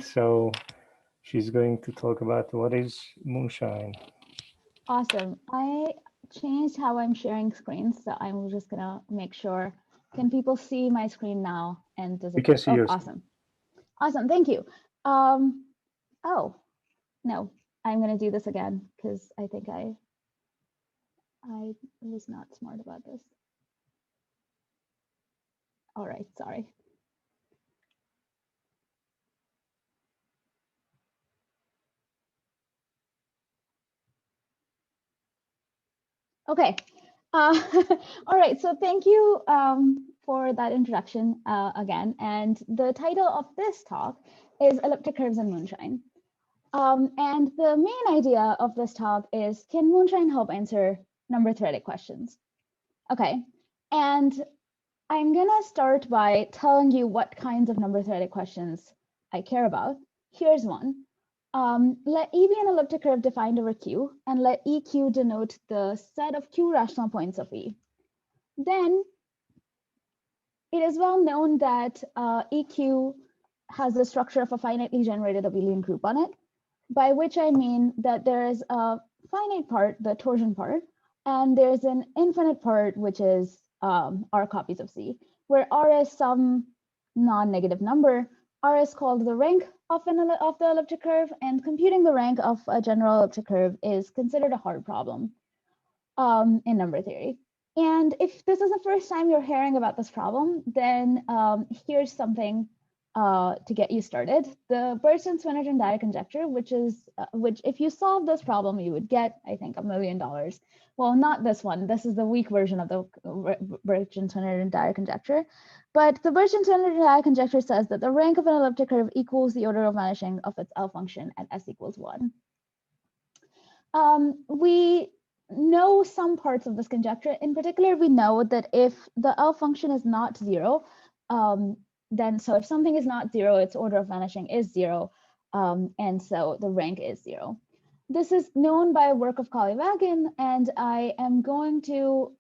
So she's going to talk about what is moonshine. Awesome. I changed how I'm sharing screens, so I'm just gonna make sure. Can people see my screen now? And does We it can work? see Oh, yours. awesome. Awesome. Thank you. Um, oh, no, I'm gonna do this again because I think I was not smart about this. All right, sorry. Okay. All right. So thank you for that introduction again. And the title of this talk is Elliptic Curves and Moonshine. And the main idea of this talk is, can Moonshine help answer number theoretic questions? Okay. And I'm going to start by telling you what kinds of number theoretic questions I care about. Here's one. Let E be an elliptic curve defined over Q, and let EQ denote the set of Q rational points of E. Then it is well known that EQ has the structure of a finitely generated abelian group on it, by which I mean that there is a finite part, the torsion part, and there's an infinite part, which is R copies of C, where R is some non-negative number. R is called the rank of the elliptic curve, and computing the rank of a general elliptic curve is considered a hard problem in number theory. And if this is the first time you're hearing about this problem, then here's something to get you started. The Bernstein-Swinnerton Dyer conjecture, which if you solve this problem, you would get, I think, $1 million. Well, not this one. This is the weak version of the Bernstein-Swinnerton Dyer conjecture. But the Bernstein-Swinnerton Dyer conjecture says that the rank of an elliptic curve equals the order of vanishing of its L function at s equals 1. We know some parts of this conjecture. In particular, we know that if the L function is not 0, then so if something is not 0, its order of vanishing is 0, and so the rank is 0. This is known by work of Colley-Wagon, and I am going to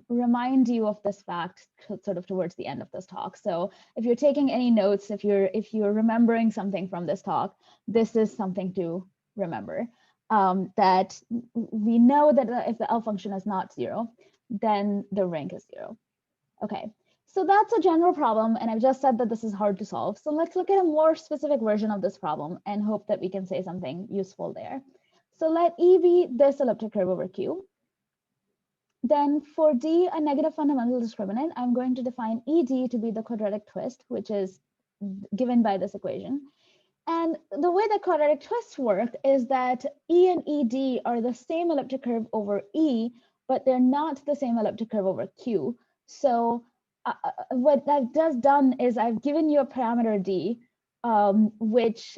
remind you of this fact sort of towards the end of this talk. So if you're taking any notes, if you're remembering something from this talk, this is something to remember. That we know that if the L function is not 0, then the rank is 0. Okay, so that's a general problem, and I've just said that this is hard to solve. So let's look at a more specific version of this problem and hope that we can say something useful there. So let E be this elliptic curve over Q. Then for D, a negative fundamental discriminant, I'm going to define ED to be the quadratic twist, which is given by this equation. And the way that quadratic twists work is that E and ED are the same elliptic curve over E, but they're not the same elliptic curve over Q. So what I've just done is I've given you a parameter D, which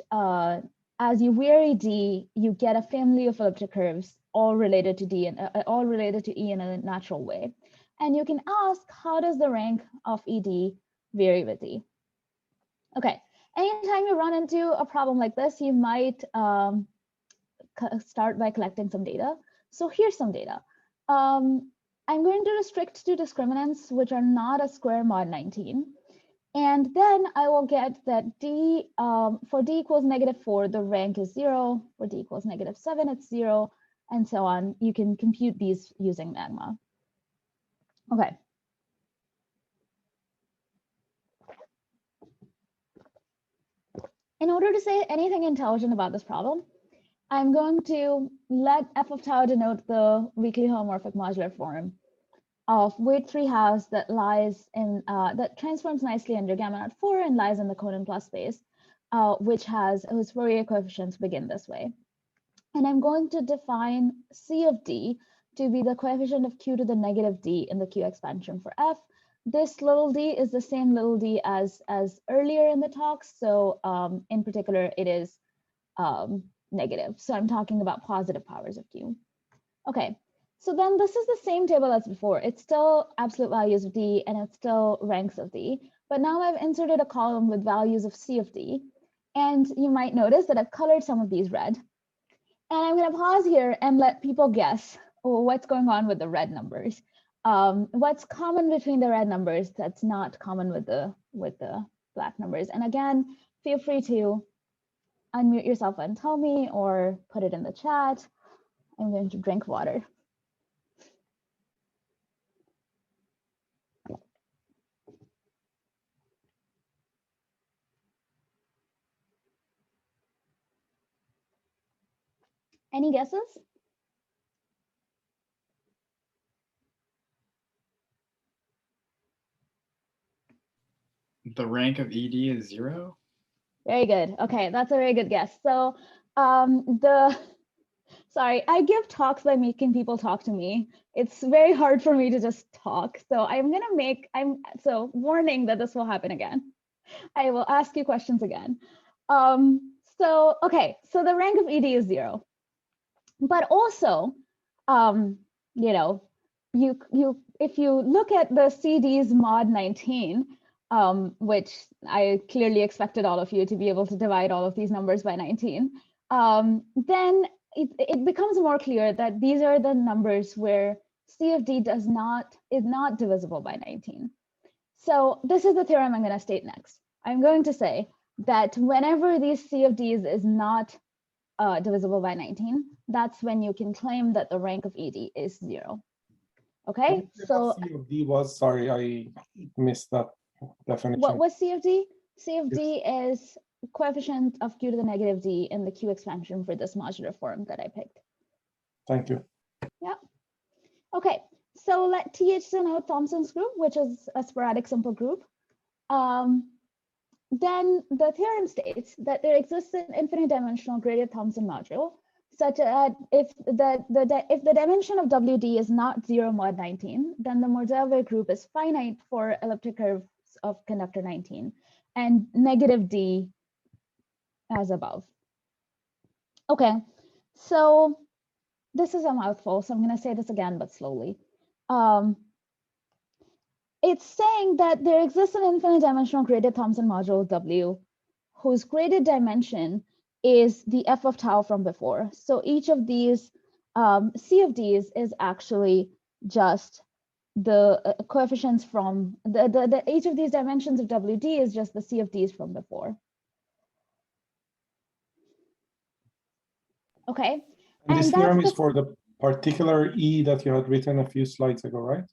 as you vary D, you get a family of elliptic curves all related to D and all related to E in a natural way. And you can ask, how does the rank of ED vary with D? Okay. Anytime you run into a problem like this, you might start by collecting some data. So here's some data. I'm going to restrict to discriminants which are not a square mod 19. And then I will get that D, for D equals -4, the rank is 0. For D equals -7, it's 0, and so on. You can compute these using Magma. Okay. In order to say anything intelligent about this problem, I'm going to let f of tau denote the weakly homomorphic modular form of weight 3/2 that lies in that transforms nicely under gamma naught 4 and lies in the Conan plus space, whose Fourier coefficients begin this way. And I'm going to define C of D to be the coefficient of Q to the -D in the Q expansion for F. This little d is the same little d as earlier in the talk. So in particular, it is negative. So I'm talking about positive powers of Q. Okay, so then this is the same table as before. It's still absolute values of D and it's still ranks of D. But now I've inserted a column with values of C of D. And you might notice that I've colored some of these red. And I'm going to pause here and let people guess what's going on with the red numbers. What's common between the red numbers that's not common with the black numbers. And again, feel free to unmute yourself and tell me, or put it in the chat. I'm going to drink water. Any guesses? The rank of ED is 0? Very good. Okay, that's a very good guess. So sorry, I give talks by making people talk to me. It's very hard for me to just talk. So so warning that this will happen again. I will ask you questions again. Okay, so the rank of ED is 0. But also, you know, if you look at the CD's mod 19, which I clearly expected all of you to be able to divide all of these numbers by 19, then it becomes more clear that these are the numbers where C of D is not divisible by 19. So this is the theorem I'm going to state next. I'm going to say that whenever these C of D's is not divisible by 19, that's when you can claim that the rank of ED is 0. Okay, so C of D was, sorry, I missed that definition. what was C of D? C of D is coefficient of Q to the negative D in the Q expansion for this modular form that I picked. Thank you. Yeah. Okay, so let TH denote Thomson's group, which is a sporadic simple group. Then the theorem states that there exists an infinite dimensional graded Thomson module such that if the dimension of WD is not 0 mod 19, then the Mordell-Weyl group is finite for elliptic curves of conductor 19 and negative D as above. Okay, so this is a mouthful, so I'm going to say this again, but slowly. It's saying that there exists an infinite dimensional graded Thomson module W whose graded dimension is the f of tau from before. So each of these C of D's is actually just the coefficients from each of these dimensions of WD is just the C of D's from before. Okay. And this theorem is for the particular E that you had written a few slides ago, right?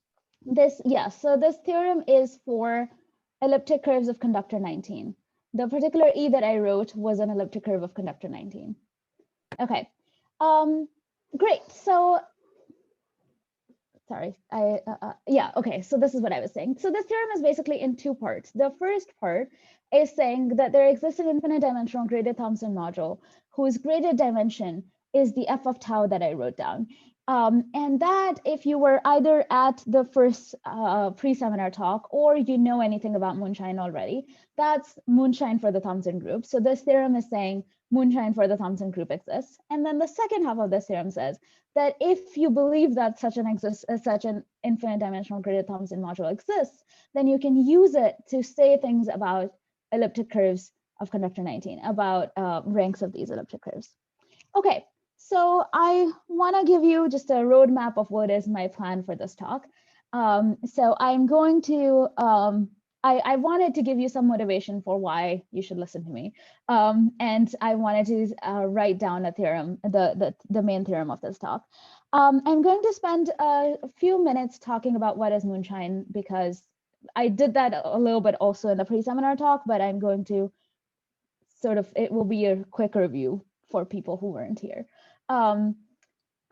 So this theorem is for elliptic curves of conductor 19. The particular E that I wrote was an elliptic curve of conductor 19. Okay, great. So, sorry, okay, so this is what I was saying. So this theorem is basically in two parts. The first part is saying that there exists an infinite dimensional graded Thomson module whose graded dimension is the f of tau that I wrote down. And that if you were either at the first pre-seminar talk or you know anything about Moonshine already, that's Moonshine for the Thomson group. So this theorem is saying Moonshine for the Thomson group exists. And then the second half of this theorem says that if you believe that such an infinite dimensional graded Thomson module exists, then you can use it to say things about elliptic curves of conductor 19, about ranks of these elliptic curves. Okay. So I want to give you just a roadmap of what is my plan for this talk. So I'm going to, I wanted to give you some motivation for why you should listen to me. And I wanted to write down a theorem, the main theorem of this talk. I'm going to spend a few minutes talking about what is Moonshine, because I did that a little bit also in the pre-seminar talk, but I'm going to it will be a quick review for people who weren't here.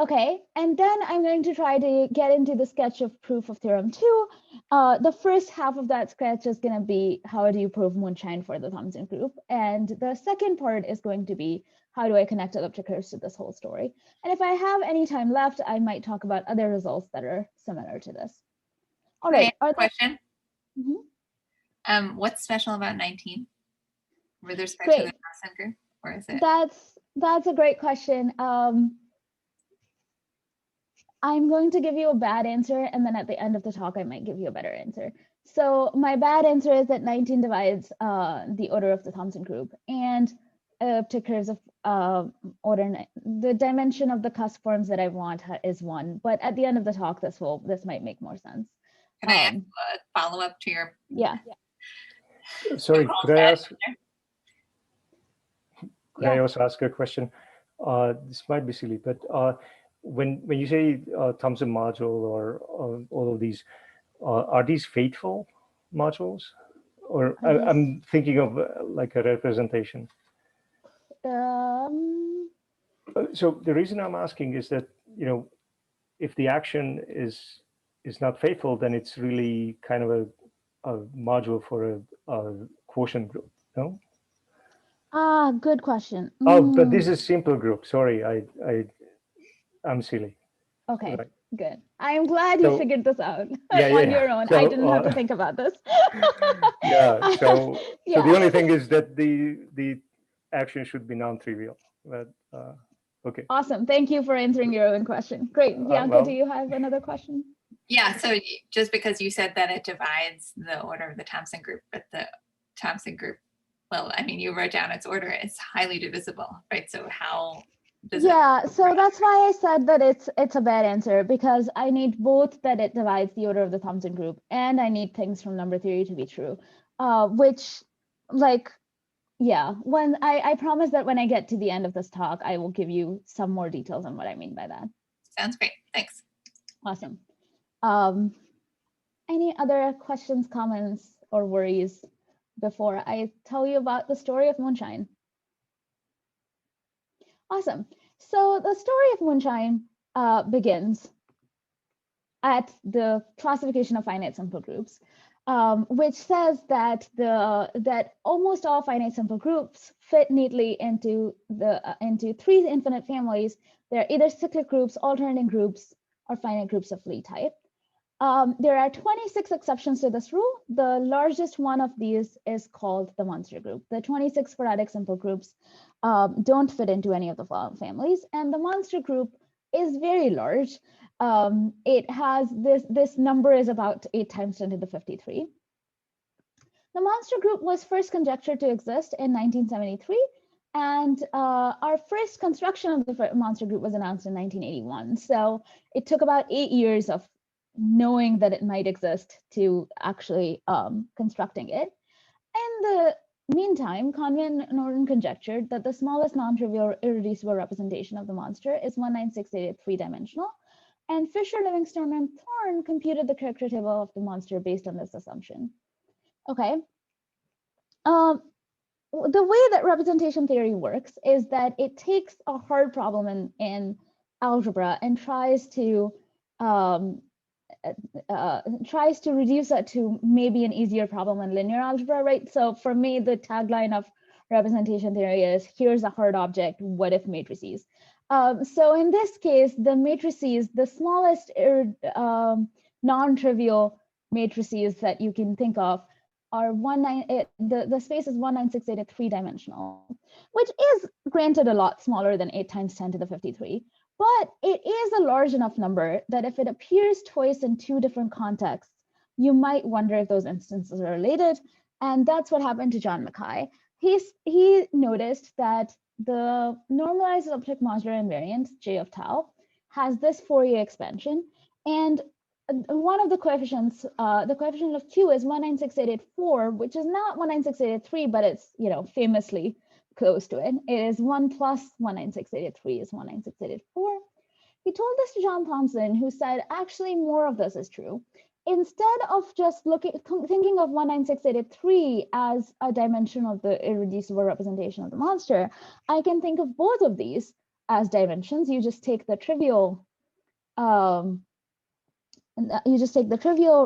Okay, and then I'm going to try to get into the sketch of proof of theorem 2. The first half of that sketch is going to be how do you prove Moonshine for the Thomson group, and the second part is going to be how do I connect elliptic curves to this whole story. And if I have any time left, I might talk about other results that are similar to this. All right. Question. What's special about 19 with respect to the Thomson group, or is it? That's a great question. I'm going to give you a bad answer, and then at the end of the talk, I might give you a better answer. So my bad answer is that 19 divides the order of the Thomson group, and elliptic curves of order, the dimension of the cusp forms that I want is 1. But at the end of the talk, this might make more sense. Can I ask a follow-up to your? Yeah. Sorry, could I ask? Can I Yeah. also ask a question? This might be silly, but when you say Thomson module or all of these, are these faithful modules? Or I'm thinking of like a representation. So the reason I'm asking is that, you know, if the action is not faithful, then it's really kind of a module for a quotient group, no? Good question. Oh, but this is simple group. Sorry, I'm silly. Okay, Right. good. I'm glad you So- figured this out Yeah, on yeah. your own. So, I didn't have to think about this. Yeah. So Yeah. the only thing is that the action should be non-trivial. But okay. Awesome. Thank you for answering your own question. Great. Bianca, well- do you have another question? Yeah, so just because you said that it divides the order of the Thompson group, but the Thompson group, well, I mean, you wrote down its order, it's highly divisible, right? So how does it? Yeah, so that's why I said that it's a bad answer, because I need both that it divides the order of the Thompson group and I need things from number theory to be true, which, like, yeah, when I promise that when I get to the end of this talk, I will give you some more details on what I mean by that. Sounds great, thanks. Awesome. Any other questions, comments, or worries before I tell you about the story of Moonshine? Awesome. So the story of Moonshine begins at the classification of finite simple groups, which says that almost all finite simple groups fit neatly into three infinite families. They're either cyclic groups, alternating groups, or finite groups of Lie type. There are 26 exceptions to this rule. The largest one of these is called the monster group. The 26 sporadic simple groups don't fit into any of the families, and the monster group is very large. It has this number is about 8 times 10 to the 53. The monster group was first conjectured to exist in 1973, and our first construction of the monster group was announced in 1981. So it took about 8 years of knowing that it might exist to actually constructing it. In the meantime, Conway and Norton conjectured that the smallest non-trivial irreducible representation of the monster is 19688 three-dimensional, and Fisher, Livingstone, and Thorne computed the character table of the monster based on this assumption. Okay. The way that representation theory works is that it takes a hard problem in algebra and tries to reduce that to maybe an easier problem in linear algebra, right? So for me, the tagline of representation theory is, here's a hard object, what if matrices? So in this case, the matrices, the smallest non-trivial matrices that you can think of are the space is 19688 at three-dimensional, which is granted a lot smaller than 8 times 10 to the 53. But it is a large enough number that if it appears twice in 2 different contexts, you might wonder if those instances are related. And that's what happened to John Mackay. He noticed that the normalized elliptic modular invariant, J of tau, has this Fourier expansion. And one of the coefficients, the coefficient of Q is 19684, which is not 19683, but it's, you know, famously close to it. It is 1 plus 19683 is 19684. He told this to John Thomson, who said, actually, more of this is true. Instead of just thinking of 19683 as a dimension of the irreducible representation of the monster, I can think of both of these as dimensions. You just take the trivial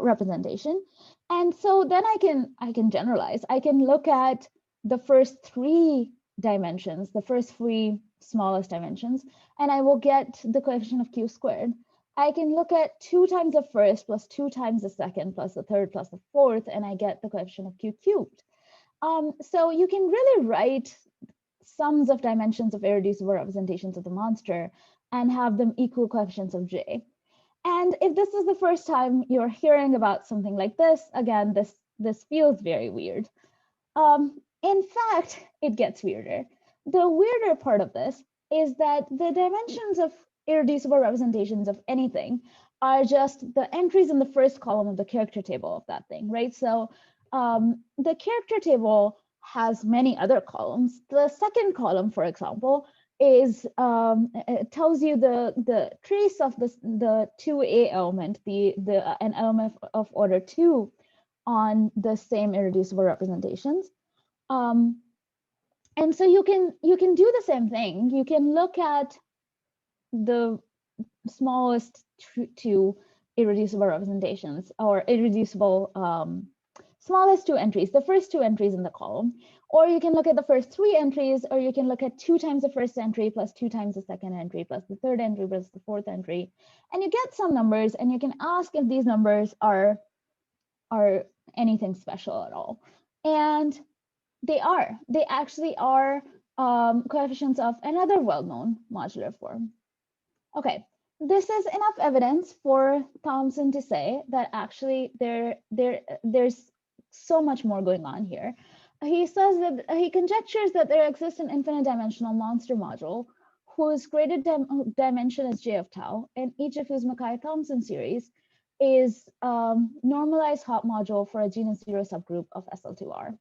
representation, and so then I can generalize. I can look at the first 3 dimensions, the first 3 smallest dimensions, and I will get the coefficient of Q squared. I can look at 2 times the first plus 2 times the second plus the third plus the fourth, and I get the coefficient of Q cubed. So you can really write sums of dimensions of irreducible representations of the monster and have them equal coefficients of J. And if this is the first time you're hearing about something like this, again, this feels very weird. In fact, it gets weirder. The weirder part of this is that the dimensions of irreducible representations of anything are just the entries in the first column of the character table of that thing, right? So the character table has many other columns. The second column, for example, is it tells you the trace of the 2A element, an element of order 2 on the same irreducible representations. And so you can do the same thing. You can look at the smallest two irreducible representations, or irreducible smallest two entries, the first two entries in the column, or you can look at the first three entries, or you can look at 2 times the first entry plus 2 times the second entry plus the third entry plus the fourth entry, and you get some numbers, and you can ask if these numbers are anything special at all. And they actually are coefficients of another well-known modular form. Okay, this is enough evidence for Thomson to say that actually there's so much more going on here. He says that he conjectures that there exists an infinite dimensional monster module whose graded dimension is j of tau, and each of whose Mackay-Thomson series is normalized Hopf module for a genus 0 subgroup of SL2R.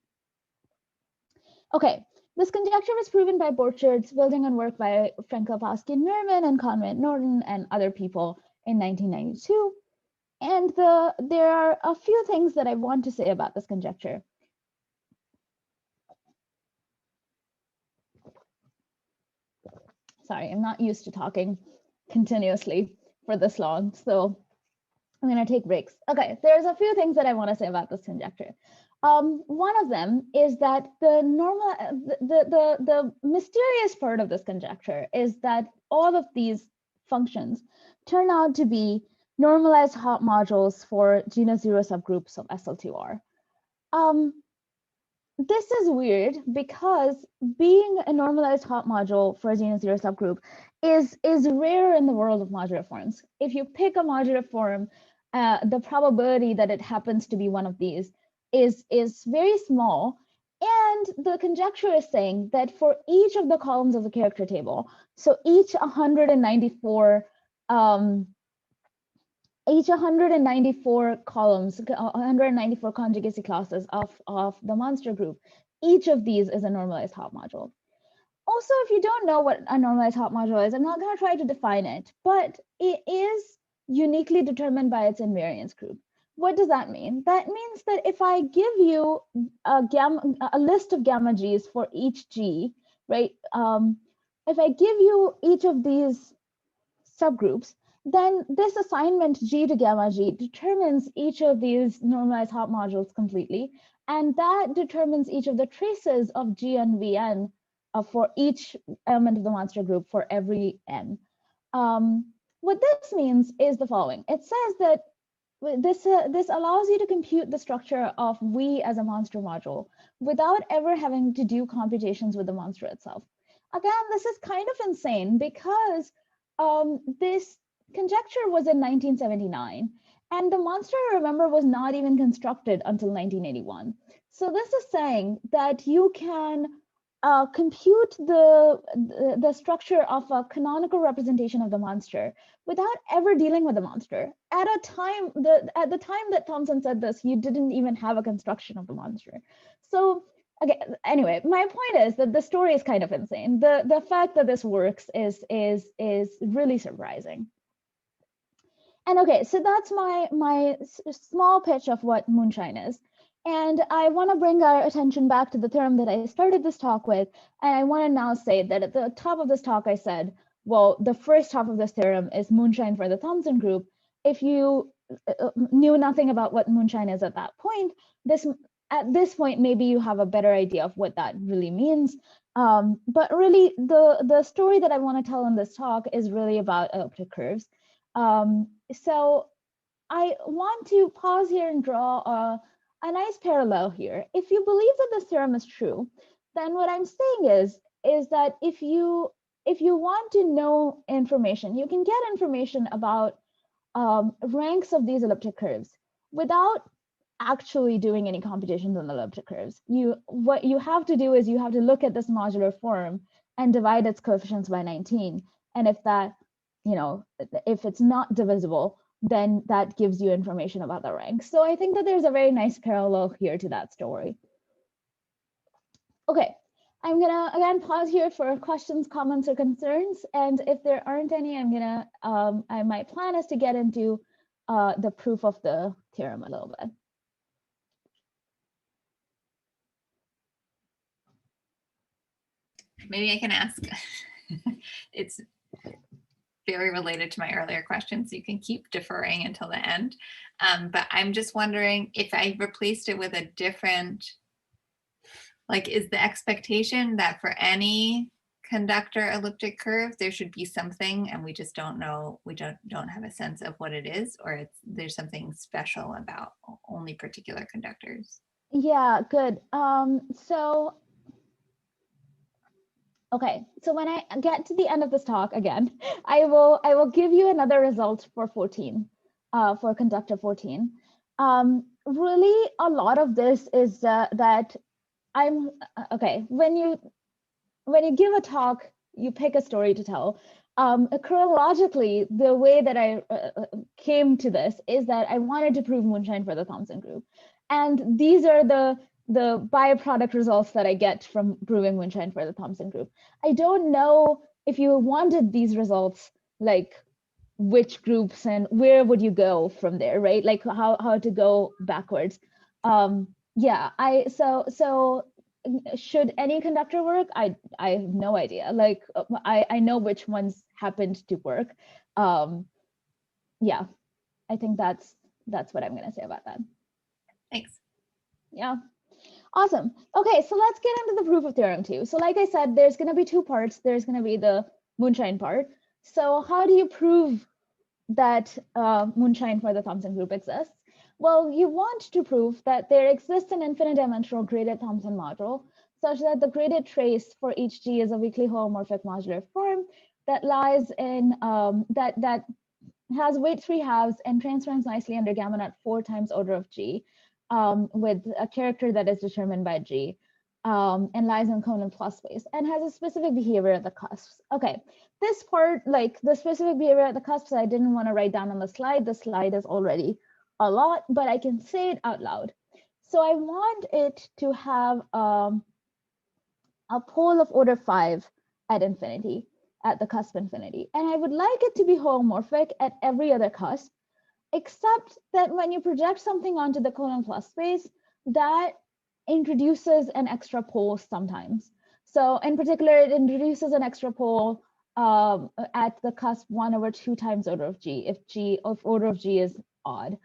Okay, this conjecture was proven by Borchards, building on work by Frank Lepofsky and Merriman and Conway Norton and other people in 1992. And there are a few things that I want to say about this conjecture. Sorry, I'm not used to talking continuously for this long, so I'm going to take breaks. Okay, there's a few things that I want to say about this conjecture. One of them is that the mysterious part of this conjecture is that all of these functions turn out to be normalized Hopf modules for genus 0 subgroups of SL2R. This is weird because being a normalized Hopf module for a genus 0 subgroup is rare in the world of modular forms. If you pick a modular form, the probability that it happens to be one of these is very small, and the conjecture is saying that for each of the columns of the character table, so each 194 columns, 194 conjugacy classes of the monster group, each of these is a normalized Hopf module. Also, if you don't know what a normalized Hopf module is, I'm not going to try to define it, but it is uniquely determined by its invariance group. What does that mean? That means that if I give you a list of gamma g's for each g, right? If I give you each of these subgroups, then this assignment g to gamma g determines each of these normalized Hopf modules completely, and that determines each of the traces of g and vn for each element of the monster group for every n. What this means is the following. It says that this allows you to compute the structure of V as a monster module without ever having to do computations with the monster itself. Again, this is kind of insane because this conjecture was in 1979, and the monster, remember, was not even constructed until 1981. So this is saying that you can compute the structure of a canonical representation of the monster without ever dealing with the monster. At the time that Thomson said this, you didn't even have a construction of the monster. So again, anyway, my point is that the story is kind of insane. The fact that this works is really surprising. And okay, so that's my small pitch of what Moonshine is. And I want to bring our attention back to the theorem that I started this talk with. And I want to now say that at the top of this talk, I said, well, the first half of this theorem is Moonshine for the Thomson group. If you knew nothing about what Moonshine is at that point, at this point, maybe you have a better idea of what that really means. But really, the story that I want to tell in this talk is really about elliptic curves. So I want to pause here and draw a nice parallel here. If you believe that this theorem is true, then what I'm saying is that if you want to know information, you can get information about ranks of these elliptic curves without actually doing any computations on the elliptic curves. What you have to do is you have to look at this modular form and divide its coefficients by 19. And if that, if it's not divisible, then that gives you information about the rank. So I think that there's a very nice parallel here to that story. Okay, I'm gonna again pause here for questions, comments, or concerns. And if there aren't any, I'm gonna, my plan is to get into the proof of the theorem a little bit. Maybe I can ask. It's very related to my earlier question, so you can keep deferring until the end. But I'm just wondering if I replaced it with a different, like, is the expectation that for any conductor elliptic curve, there should be something and we just don't know, we don't have a sense of what it is, or there's something special about only particular conductors? Yeah, good. Okay, so when I get to the end of this talk again, I will give you another result for 14, for conductor 14. Really, a lot of this is that I'm okay. When you give a talk, you pick a story to tell. Chronologically, the way that I came to this is that I wanted to prove moonshine for the Thomson group, and these are the byproduct results that I get from proving moonshine for the Thomson group. I don't know if you wanted these results, like which groups and where would you go from there, right? Like how to go backwards. Yeah, so should any conductor work? I have no idea. Like I know which ones happened to work. Yeah, I think that's what I'm gonna say about that. Thanks. Yeah. Awesome. Okay, so let's get into the proof of theorem 2. So like I said, there's going to be two parts. There's going to be the moonshine part. So how do you prove that moonshine for the Thomson group exists? Well, you want to prove that there exists an infinite dimensional graded Thomson module such that the graded trace for each G is a weakly holomorphic modular form that lies in, that has weight 3/2 and transforms nicely under gamma naught 4 times order of G. With a character that is determined by G, and lies in Conan plus space and has a specific behavior at the cusps. Okay, this part, like the specific behavior at the cusps, I didn't want to write down on the slide. The slide is already a lot, but I can say it out loud. So I want it to have a pole of order 5 at infinity, at the cusp infinity. And I would like it to be holomorphic at every other cusp, except that when you project something onto the Conan plus space, that introduces an extra pole sometimes. So in particular, it introduces an extra pole at the cusp 1/2 times order of G, if order of G is odd.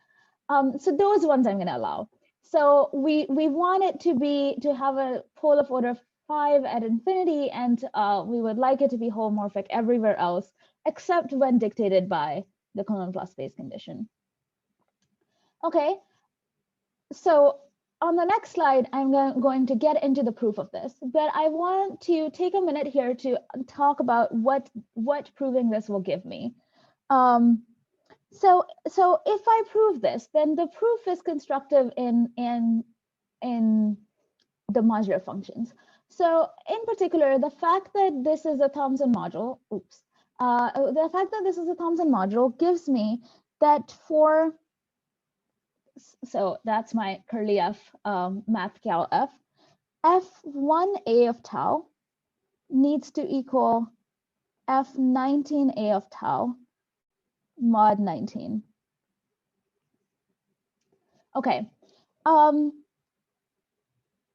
So those ones I'm gonna allow. So we want it to have a pole of order 5 at infinity, and we would like it to be holomorphic everywhere else, except when dictated by the Conan plus space condition. Okay, so on the next slide, I'm going to get into the proof of this, but I want to take a minute here to talk about what proving this will give me. So if I prove this, then the proof is constructive in the modular functions. So in particular, the fact that this is a Thomson module, the fact that this is a Thomson module gives me that for, so that's my curly f, math cal f, f1a of tau needs to equal f19a of tau mod 19. Okay,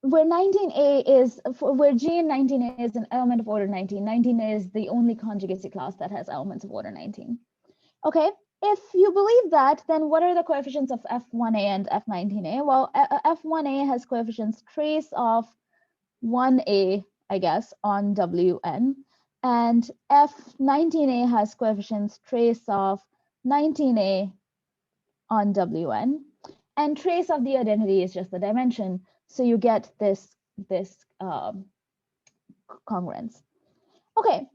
where 19a is, where G in 19a is an element of order 19, 19a is the only conjugacy class that has elements of order 19. Okay, if you believe that, then what are the coefficients of f1a and f19a? Well, f1a has coefficients trace of 1a, I guess, on wn, and f19a has coefficients trace of 19a on wn, and trace of the identity is just the dimension, so you get this congruence. Okay,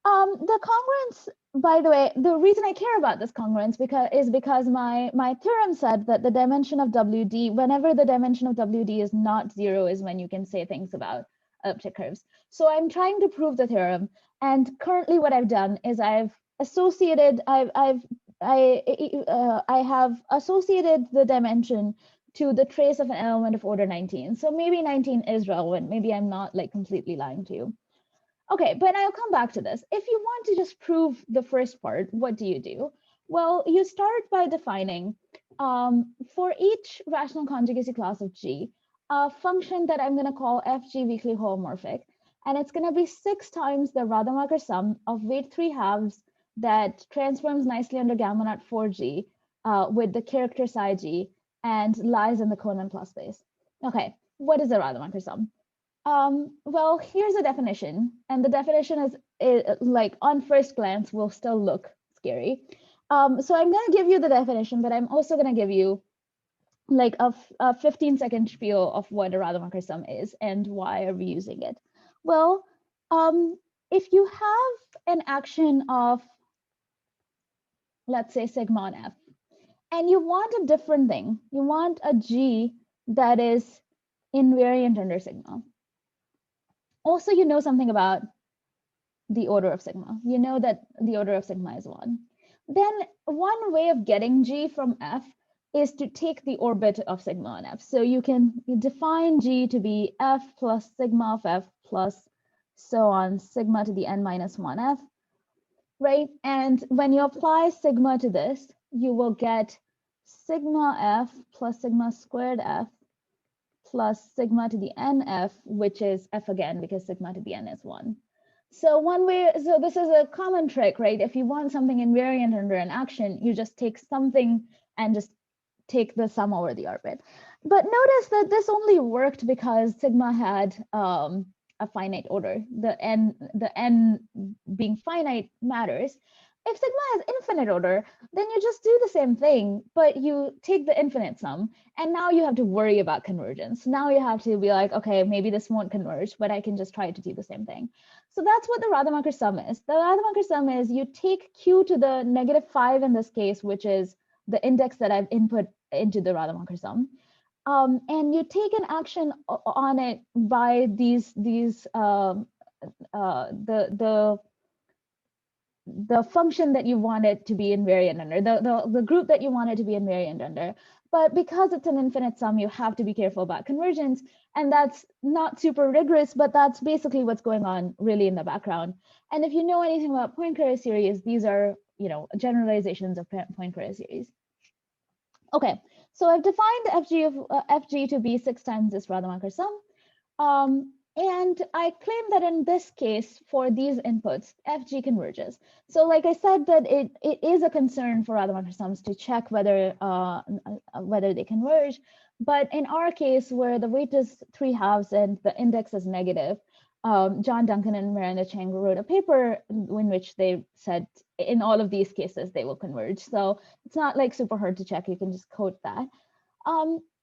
the congruence, by the way, the reason I care about this congruence is because my theorem said that the dimension of WD, whenever the dimension of WD is not 0, is when you can say things about elliptic curves. So I'm trying to prove the theorem, and currently what I've done is I've associated, I have associated the dimension to the trace of an element of order 19. So maybe 19 is relevant. Maybe I'm not like completely lying to you. Okay, but I'll come back to this. If you want to just prove the first part, what do you do? Well, you start by defining for each rational conjugacy class of G, a function that I'm going to call FG weakly holomorphic. And it's going to be 6 times the Rademacher sum of weight 3/2 that transforms nicely under gamma naught 4G with the character psi G and lies in the Conan plus space. Okay, what is the Rademacher sum? Well, here's a definition, and the definition is like on first glance will still look scary. So I'm going to give you the definition, but I'm also going to give you like a 15-second spiel of what a Rademacher sum is and why are we using it. Well, if you have an action of, let's say, sigma on F, and you want a different thing, you want a G that is invariant under sigma. Also, you know something about the order of sigma. You know that the order of sigma is 1. Then one way of getting G from F is to take the orbit of sigma on F. So you define G to be F plus sigma of F plus so on sigma to the n minus 1F, right? And when you apply sigma to this, you will get sigma F plus sigma squared F plus sigma to the nf, which is f again, because sigma to the n is 1. So this is a common trick, right? If you want something invariant under an action, you just take something and just take the sum over the orbit. But notice that this only worked because sigma had a finite order. The n being finite matters. If sigma has infinite order, then you just do the same thing, but you take the infinite sum, and now you have to worry about convergence. Now you have to be like, okay, maybe this won't converge, but I can just try to do the same thing. So that's what the Rademacher sum is. The Rademacher sum is you take q to the -5 in this case, which is the index that I've input into the Rademacher sum. And you take an action on it by the function that you want it to be invariant under, the group that you want it to be invariant under. But because it's an infinite sum, you have to be careful about convergence. And that's not super rigorous, but that's basically what's going on really in the background. And if you know anything about Poincare series, these are, generalizations of Poincare series. Okay, so I've defined FG of FG to be 6 times this Rademacher sum. And I claim that in this case, for these inputs, FG converges. So like I said, that it is a concern for Rademacher sums to check whether they converge. But in our case, where the weight is 3/2 and the index is negative, John Duncan and Miranda Chang wrote a paper in which they said in all of these cases, they will converge. So it's not like super hard to check. You can just quote that.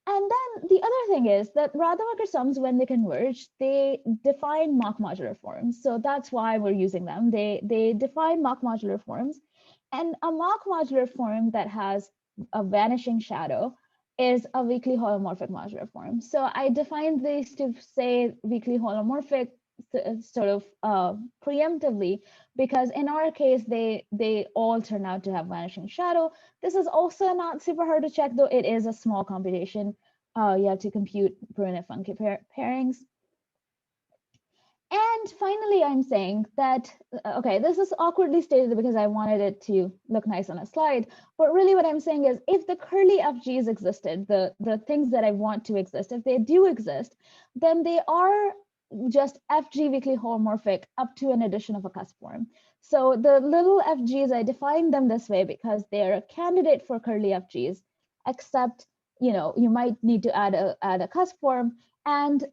And then the other thing is that Rademacher sums, when they converge, they define Mach modular forms. So that's why we're using them. They define Mach modular forms. And a Mach modular form that has a vanishing shadow is a weakly holomorphic modular form. So I defined these to say weakly holomorphic sort of preemptively, because in our case, they all turn out to have vanishing shadow. This is also not super hard to check, though it is a small computation. You have to compute Brunet funky pairings. And finally, I'm saying that, okay, this is awkwardly stated because I wanted it to look nice on a slide, but really what I'm saying is if the curly FGs existed, the things that I want to exist, if they do exist, then they are just FG weakly holomorphic up to an addition of a cusp form. So the little FGs, I define them this way because they're a candidate for curly FGs, except, you might need to add a cusp form, and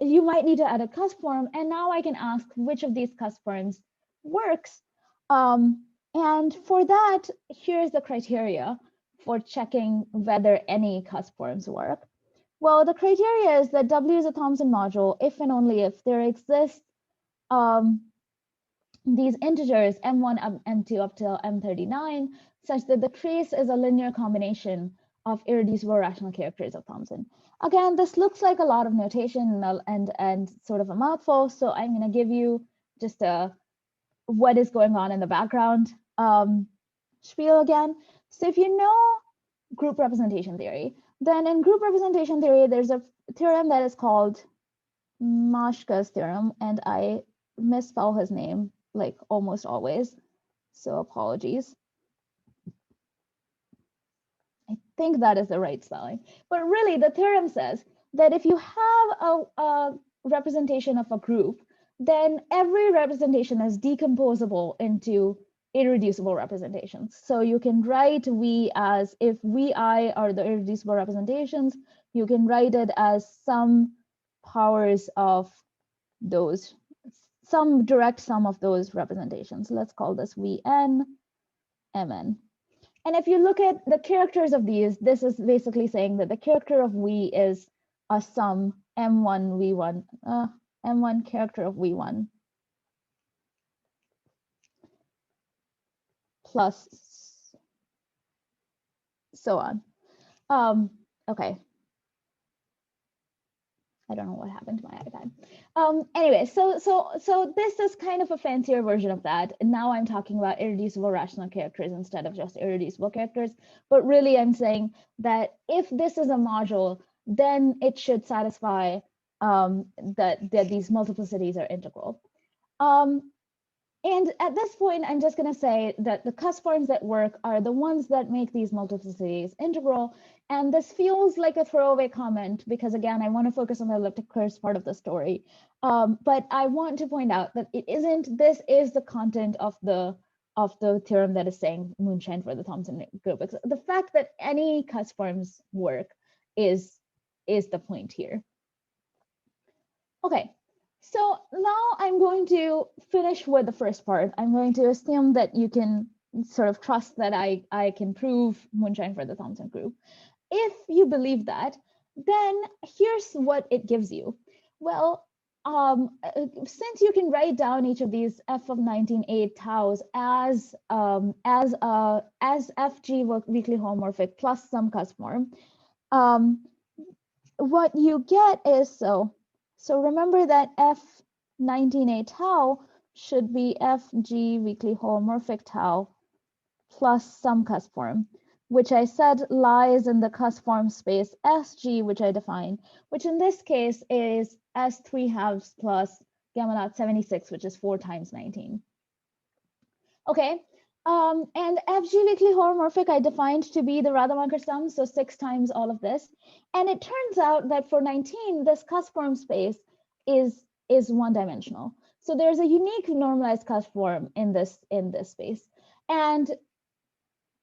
you might need to add a cusp form, and now I can ask which of these cusp forms works. And for that, here's the criteria for checking whether any cusp forms work. Well, the criteria is that W is a Thomson module if and only if there exist these integers M1, M2 up to M39, such that the trace is a linear combination of irreducible rational characters of Thomson. Again, this looks like a lot of notation and sort of a mouthful, so I'm going to give you just what is going on in the background spiel again. So if you know group representation theory. Then in group representation theory, there's a theorem that is called Mashka's theorem, and I misspell his name like almost always, so apologies. I think that is the right spelling. But really, the theorem says that if you have a representation of a group, then every representation is decomposable into irreducible representations. So you can write V as, if Vi are the irreducible representations, you can write it as some powers of those, some direct sum of those representations. Let's call this Vn, Mn. And if you look at the characters of these, this is basically saying that the character of V is a sum M1 V1, M1 character of V1 plus so on. Okay. I don't know what happened to my iPad. Anyway, so this is kind of a fancier version of that. And now I'm talking about irreducible rational characters instead of just irreducible characters. But really, I'm saying that if this is a module, then it should satisfy that these multiplicities are integral. And at this point, I'm just going to say that the cusp forms that work are the ones that make these multiplicities integral. And this feels like a throwaway comment because, again, I want to focus on the elliptic curves part of the story. But I want to point out that it isn't, this is the content of the theorem that is saying moonshine for the Thomson group. The fact that any cusp forms work is the point here. Okay. So now I'm going to finish with the first part. I'm going to assume that you can sort of trust that I can prove moonshine for the Thomson group. If you believe that, then here's what it gives you. Well, since you can write down each of these f of 19A taus as FG weakly homomorphic plus some cusp form, what you get is so remember that F19A tau should be FG weakly holomorphic tau plus some cusp form, which I said lies in the cusp form space SG, which I defined, which in this case is S3 plus gamma naught 76, which is 4 times 19. Okay, and FG weakly holomorphic I defined to be the Rademacher sum, so 6 times all of this. And it turns out that for 19, this cusp form space is one-dimensional. So there's a unique normalized cusp form in this space. And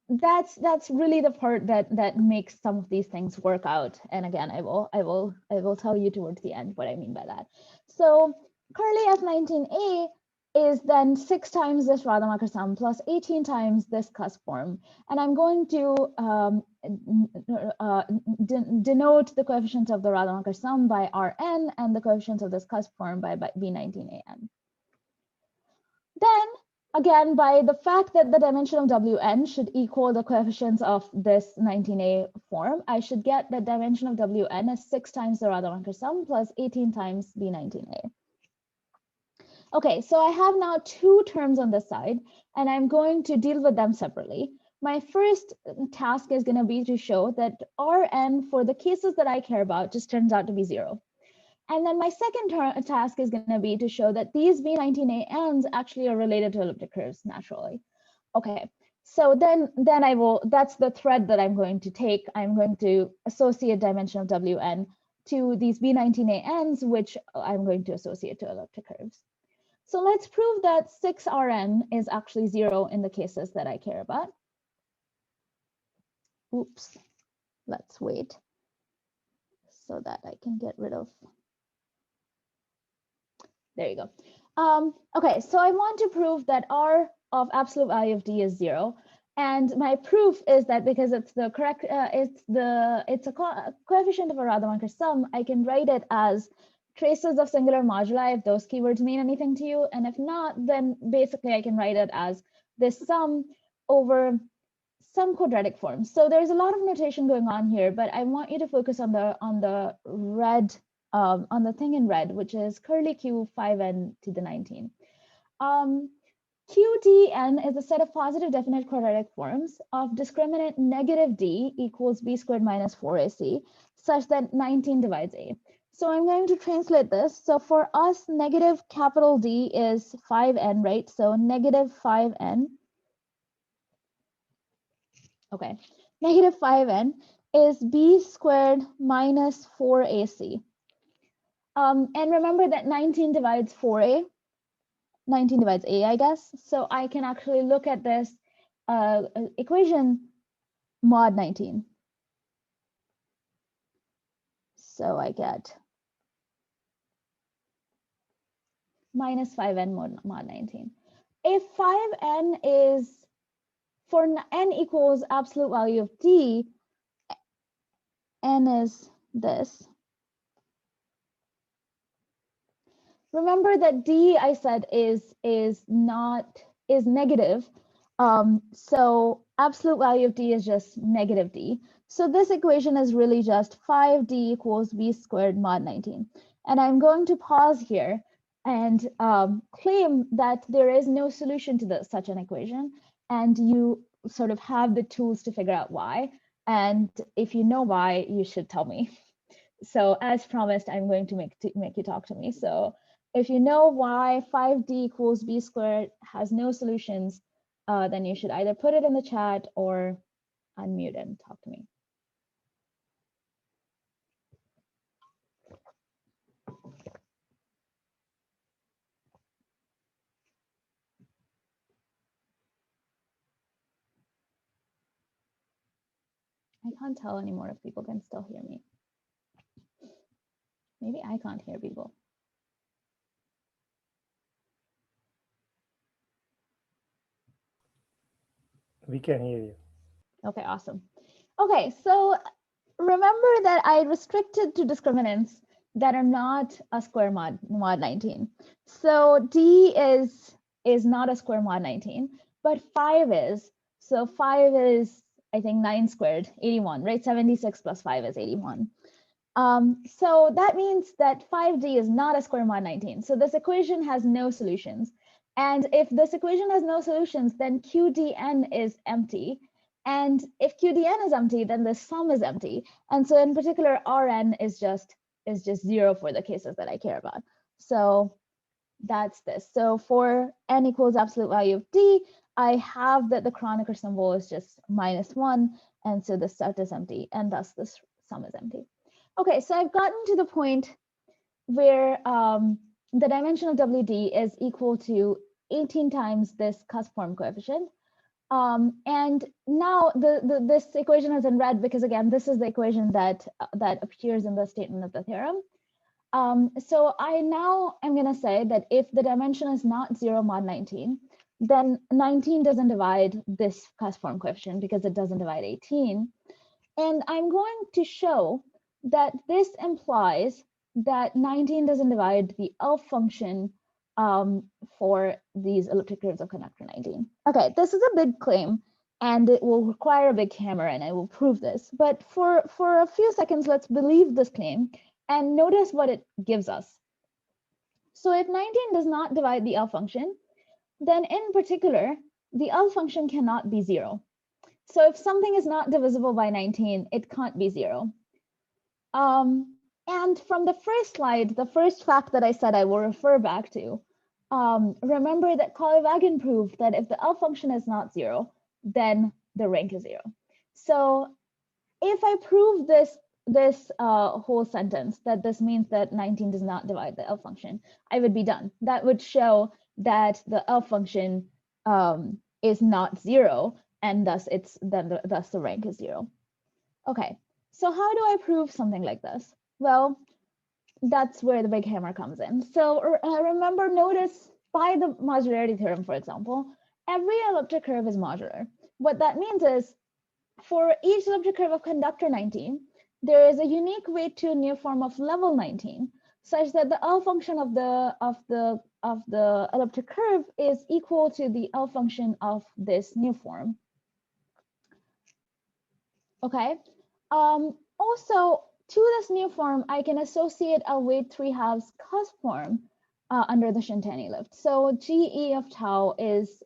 that's really the part that makes some of these things work out. And again, I will tell you towards the end what I mean by that. So curly F19A is then 6 times this Rademacher sum plus 18 times this cusp form. And I'm going to denote the coefficients of the Rademacher sum by Rn and the coefficients of this cusp form by B19AN. Then, again, by the fact that the dimension of Wn should equal the coefficients of this 19A form, I should get the dimension of Wn as 6 times the Rademacher sum plus 18 times B19A. Okay, so I have now 2 terms on this side, and I'm going to deal with them separately. My first task is going to be to show that Rn for the cases that I care about just turns out to be 0. And then my second task is going to be to show that these B19ANs actually are related to elliptic curves naturally. Okay, so then I will, that's the thread that I'm going to take. I'm going to associate dimension of Wn to these B19ANs, which I'm going to associate to elliptic curves. So let's prove that 6Rn is actually 0 in the cases that I care about. Oops, let's wait so that I can get rid of. There you go. Okay, so I want to prove that R of absolute value of D is 0. And my proof is that because it's the correct, it's a coefficient of a Rademacher sum, I can write it as traces of singular moduli if those keywords mean anything to you. And if not, then basically I can write it as this sum over some quadratic form. So there's a lot of notation going on here, but I want you to focus on the red, on the thing in red, which is curly Q 5n to the 19. QDN is a set of positive definite quadratic forms of discriminant negative D equals B squared minus 4AC, such that 19 divides A. So I'm going to translate this. So for us, negative capital D is 5n, right? So negative 5n. Okay, negative 5n is B squared minus 4AC. And remember that 19 divides 4A. 19 divides A, I guess. So I can actually look at this equation mod 19. So I get minus 5n mod 19. If 5n is, for n equals absolute value of D, n is this. Remember that D, I said, is negative. So absolute value of D is just negative D. So this equation is really just 5D equals B squared mod 19. And I'm going to pause here and claim that there is no solution to such an equation. And you sort of have the tools to figure out why. And if you know why, you should tell me. So as promised, I'm going to make you talk to me. So if you know why 5D equals B squared has no solutions, then you should either put it in the chat or unmute and talk to me. I can't tell anymore if people can still hear me. Maybe I can't hear people. We can hear you. Okay, awesome. Okay, so remember that I restricted to discriminants that are not a square mod 19. So D is not a square mod 19, but 5 is. So 5 is, I think, 9 squared, 81, right? 76 plus 5 is 81. So that means that 5D is not a square mod 19. So this equation has no solutions. And if this equation has no solutions, then QDN is empty. And if QDN is empty, then the sum is empty. And so in particular, Rn is just 0 for the cases that I care about. So that's this. So for n equals absolute value of D, I have that the Kronecker symbol is just -1. And so the set is empty. And thus this sum is empty. Okay, so I've gotten to the point where the dimension of WD is equal to 18 times this cusp form coefficient. And now this equation is in red because, again, this is the equation that appears in the statement of the theorem. So I now am going to say that if the dimension is not 0 mod 19, then 19 doesn't divide this cusp form coefficient because it doesn't divide 18. And I'm going to show that this implies that 19 doesn't divide the ELF function for these elliptic curves of conductor 19. Okay, this is a big claim and it will require a big hammer and I will prove this. But for a few seconds, let's believe this claim and notice what it gives us. So if 19 does not divide the ELF function, then in particular, the ELF function cannot be 0. So if something is not divisible by 19, it can't be 0. And from the first slide, the first fact that I said I will refer back to, remember that Kolyvagin proved that if the ELF function is not 0, then the rank is 0. So if I prove this whole sentence, that this means that 19 does not divide the ELF function, I would be done. That would show that the ELF function is not 0, and thus thus the rank is 0. Okay, so how do I prove something like this? Well, that's where the big hammer comes in. So remember, notice by the modularity theorem, for example, every elliptic curve is modular. What that means is for each elliptic curve of conductor 19, there is a unique weight to a new form of level 19, such that the ELF function of the elliptic curve is equal to the ELF function of this new form. Okay. Also, to this new form, I can associate a weight 3/2 cusp form under the Shintani lift. So GE of tau is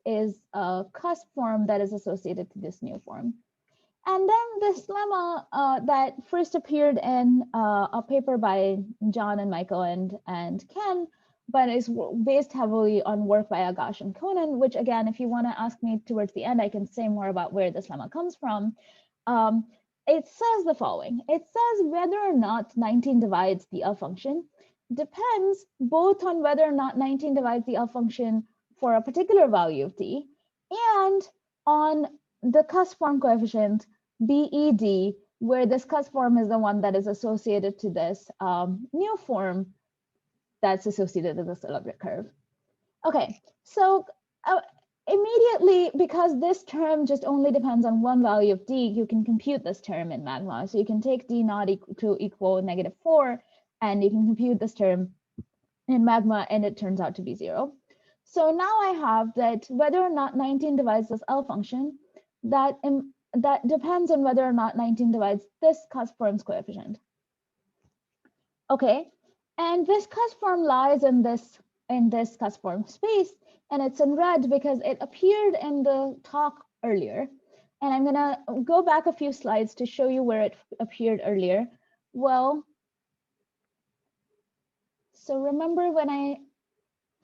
a cusp form that is associated to this new form. And then this lemma that first appeared in a paper by John and Michael and Ken, but is based heavily on work by Agash and Conan, which again, if you want to ask me towards the end, I can say more about where this lemma comes from. It says the following. It says whether or not 19 divides the L function depends both on whether or not 19 divides the L function for a particular value of t and on the cusp form coefficient BED, where this cusp form is the one that is associated to this new form that's associated with this elliptic curve. Okay, so immediately, because this term just only depends on one value of d, you can compute this term in magma. So you can take d not equal -4, and you can compute this term in magma, and it turns out to be 0. So now I have that whether or not 19 divides this L function, that depends on whether or not 19 divides this cusp form's coefficient. Okay, and this cusp form lies in this cusp form space, and it's in red because it appeared in the talk earlier. And I'm gonna go back a few slides to show you where it appeared earlier. Well, so remember when I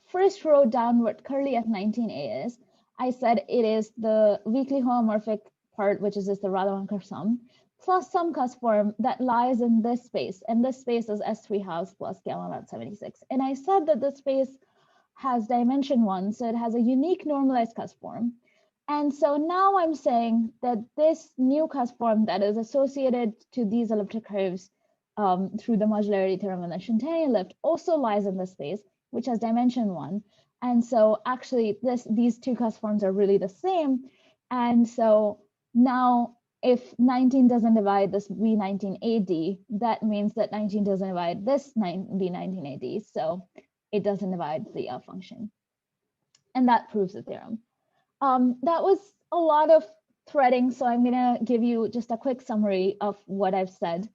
first wrote down what curly F19A is, I said it is the weakly homomorphic part, which is just the Rademacher sum, plus some cusp form that lies in this space. And this space is S3 house plus gamma about 76. And I said that this space has dimension 1, so it has a unique normalized cusp form. And so now I'm saying that this new cusp form that is associated to these elliptic curves through the modularity theorem and the Shintani lift also lies in this space, which has dimension 1. And so actually these two cusp forms are really the same. And so now if 19 doesn't divide this V19AD, that means that 19 doesn't divide this V19AD. So it doesn't divide the L function. And that proves the theorem. That was a lot of threading, so I'm gonna give you just a quick summary of what I've said.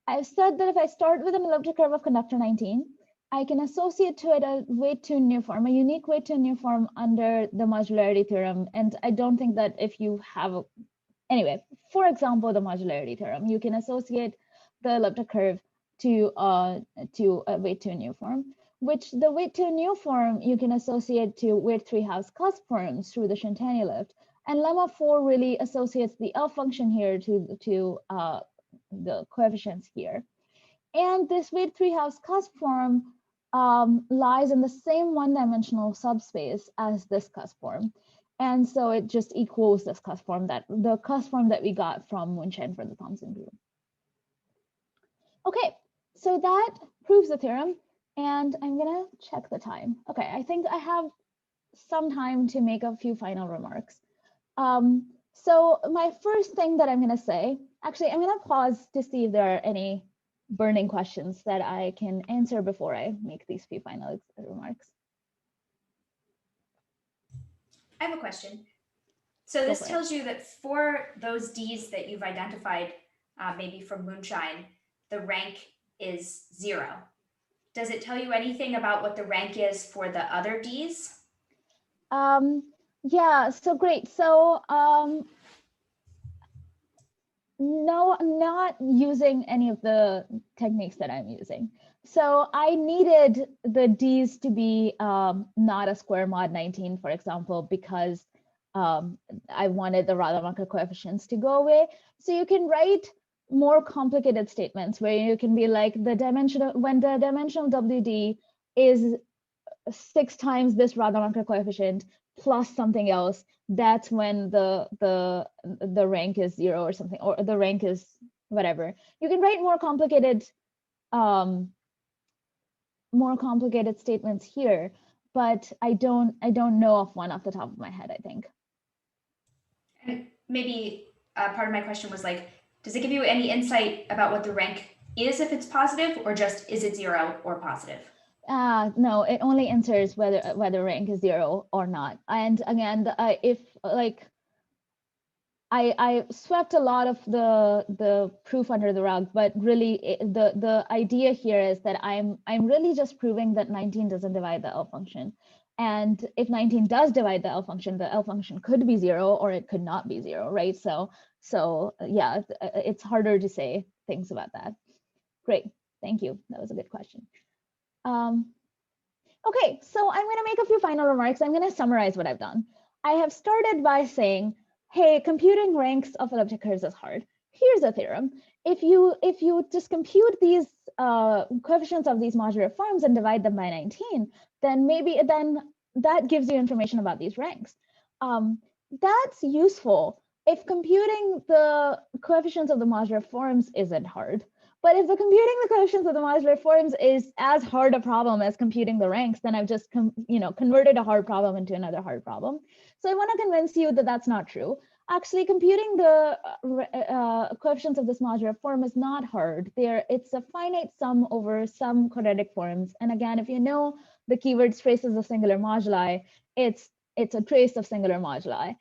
I've said that if I start with an elliptic curve of conductor 19, I can associate to it a weight-tuned new form, a unique weight-tuned new form under the modularity theorem. And I don't think that if you have, anyway, for example, the modularity theorem, you can associate the elliptic curve to a weight-tuned new form, which the weight-tuned new form you can associate to weight 3 house cusp forms through the Shintani lift. And lemma 4 really associates the L function here to the coefficients here. And this weight 3 house cusp form lies in the same one-dimensional subspace as this cusp form. And so it just equals this cusp form, the cusp form that we got from Moonshine for the Thomson group. Okay, so that proves the theorem. And I'm gonna check the time. Okay, I think I have some time to make a few final remarks. So my first thing that I'm gonna say, actually, I'm gonna pause to see if there are any burning questions that I can answer before I make these few final remarks. I have a question. So this tells you that for those Ds that you've identified, maybe from Moonshine, the rank is 0. Does it tell you anything about what the rank is for the other Ds? Yeah, so great. So no, not using any of the techniques that I'm using. So I needed the Ds to be not a square mod 19, for example, because I wanted the Rademacher coefficients to go away. So you can write more complicated statements where you can be like when the dimensional WD is 6 times this Rademacher coefficient plus something else, that's when the rank is 0 or something, or the rank is whatever. You can write more complicated statements here, but I don't know of one off the top of my head, I think. And maybe part of my question was like, does it give you any insight about what the rank is if it's positive, or just is it 0 or positive? No, it only answers whether rank is 0 or not. And again, if like I swept a lot of the proof under the rug, but really the idea here is that I'm really just proving that 19 doesn't divide the L function. And if 19 does divide the L function could be 0 or it could not be 0, right? So yeah, it's harder to say things about that. Great, thank you. That was a good question. Okay, so I'm going to make a few final remarks. I'm going to summarize what I've done. I have started by saying, hey, computing ranks of elliptic curves is hard. Here's a theorem. If you just compute these coefficients of these modular forms and divide them by 19, then that gives you information about these ranks. That's useful if computing the coefficients of the modular forms isn't hard. But if the computing the coefficients of the modular forms is as hard a problem as computing the ranks, then I've just converted a hard problem into another hard problem. So I want to convince you that that's not true. Actually, computing the coefficients of this modular form is not hard. It's a finite sum over some quadratic forms. And again, if you know the keyword traces of singular moduli, it's a trace of singular moduli.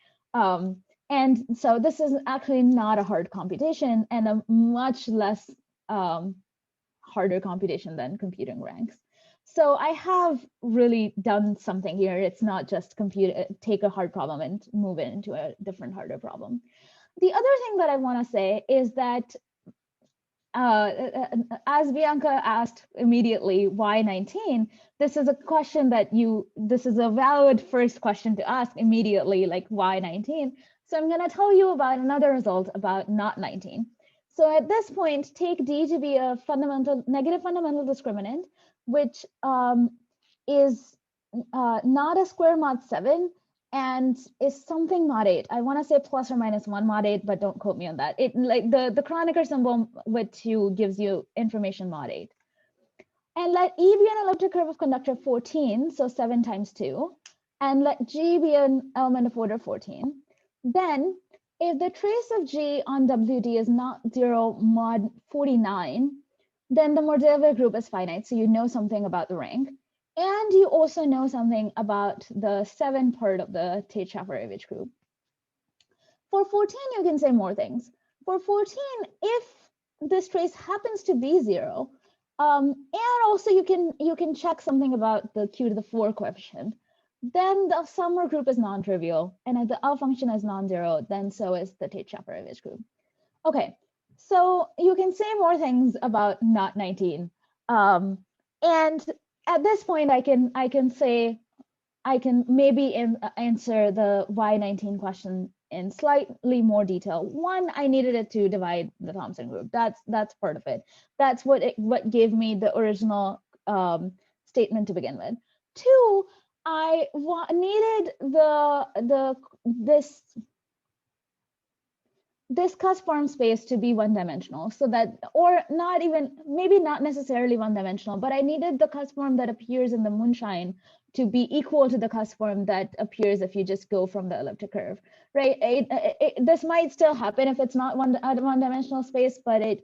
And so this is actually not a hard computation and a much less harder computation than computing ranks. So I have really done something here. It's not just take a hard problem and move it into a different, harder problem. The other thing that I want to say is that as Bianca asked immediately, why 19? This is a question this is a valid first question to ask immediately, like why 19? So I'm going to tell you about another result about not 19. So at this point, take D to be a negative fundamental discriminant, which is not a square mod 7 and is something mod 8. I want to say plus or minus 1 mod 8, but don't quote me on that. It like the Kronecker symbol with 2 gives you information mod 8. And let E be an elliptic curve of conductor 14, so 7 times 2, and let G be an element of order 14. Then if the trace of G on WD is not 0 mod 49, then the Mordillo group is finite, so you know something about the rank. And you also know something about the 7 part of the Tate-Shafarevich group. For 14, you can say more things. For 14, if this trace happens to be 0, and also you can check something about the q to the 4 coefficient, then the summer group is non-trivial, and if the L function is non-zero, then so is the Tate-Shafarevich group. Okay, so you can say more things about not 19, and at this point, I can maybe answer the why 19 question in slightly more detail. One, I needed it to divide the Thompson group. That's part of it. That's what gave me the original statement to begin with. Two, I needed this cusp-form space to be one-dimensional, so that, or not even, maybe not necessarily one-dimensional, but I needed the cusp form that appears in the Moonshine to be equal to the cusp form that appears if you just go from the elliptic curve, right? This might still happen if it's not one-dimensional space, but in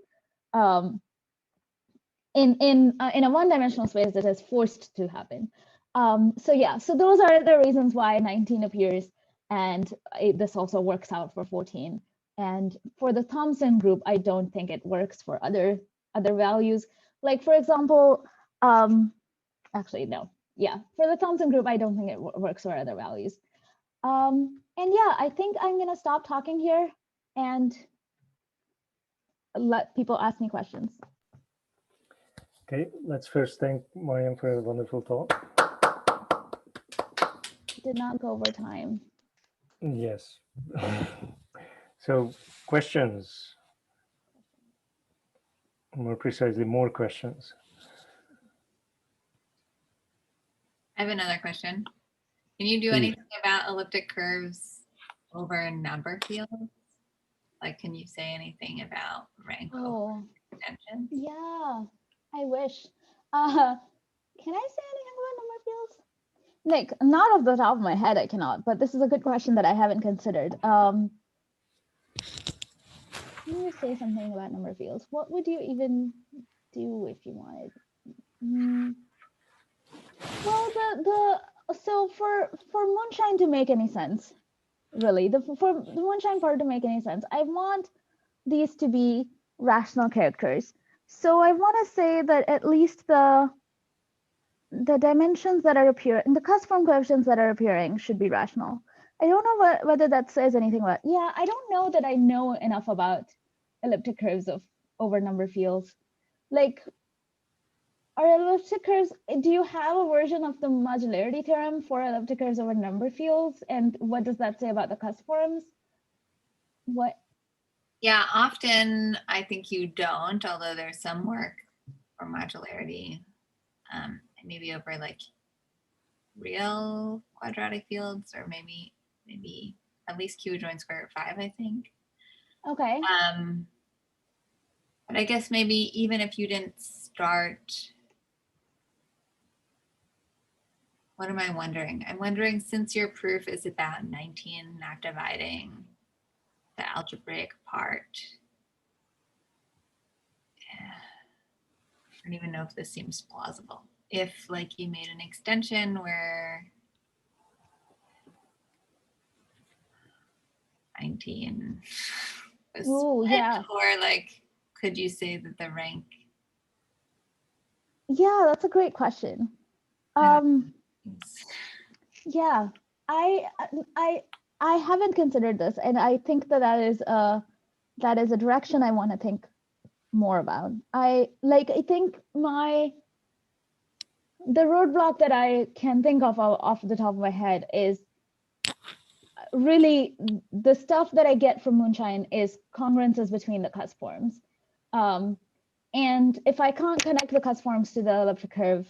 a one-dimensional space, it is forced to happen. So yeah, so those are the reasons why 19 appears, and this also works out for 14. And for the Thompson group, I don't think it works for other values. Like for example, actually no, yeah, for the Thompson group, I don't think it works for other values. And yeah, I think I'm gonna stop talking here and let people ask me questions. Okay, let's first thank Maryam for a wonderful talk. Did not go over time. Yes. So questions, more precisely, more questions. I have another question. Can you do anything about elliptic curves over number fields? Like, can you say anything about rank over extensions? Yeah, I wish. Can I say anything about number fields? Like, not off the top of my head, I cannot, but this is a good question that I haven't considered. Can you say something about number fields? What would you even do if you wanted? Well, so for Moonshine to make any sense, really. For the Moonshine part to make any sense, I want these to be rational characters. So I want to say that at least the dimensions that are appearing, the cusp-form coefficients that are appearing should be rational. I don't know whether that says anything about, yeah, I don't know that I know enough about elliptic curves of over number fields. Like, are elliptic curves, do you have a version of the modularity theorem for elliptic curves over number fields? And what does that say about the cusp forms? What? Yeah, often I think you don't, although there's some work for modularity, maybe over like real quadratic fields, or maybe at least Q joint square root 5, I think. Okay. But I guess maybe even if you didn't start, what am I wondering? I'm wondering, since your proof is about 19 not dividing the algebraic part, I don't even know if this seems plausible. If like you made an extension where 19 was Ooh, split, yeah. or like, could you say that the rank? Yeah, that's a great question. Yeah, I haven't considered this, and I think that is a direction I want to think more about. I think the roadblock that I can think of off the top of my head is really the stuff that I get from Moonshine is congruences between the cusp forms. And if I can't connect the cusp forms to the elliptic curve,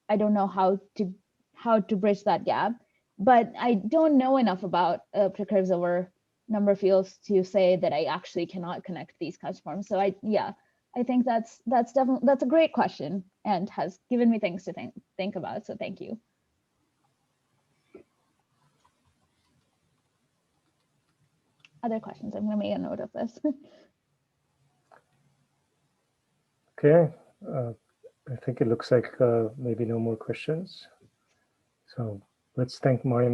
I don't know how to bridge that gap. But I don't know enough about elliptic curves over number fields to say that I actually cannot connect these cusp forms. So I think that's definitely, that's a great question and has given me things to think about. So thank you. Other questions? I'm going to make a note of this. Okay, I think it looks like maybe no more questions. So let's thank Maryam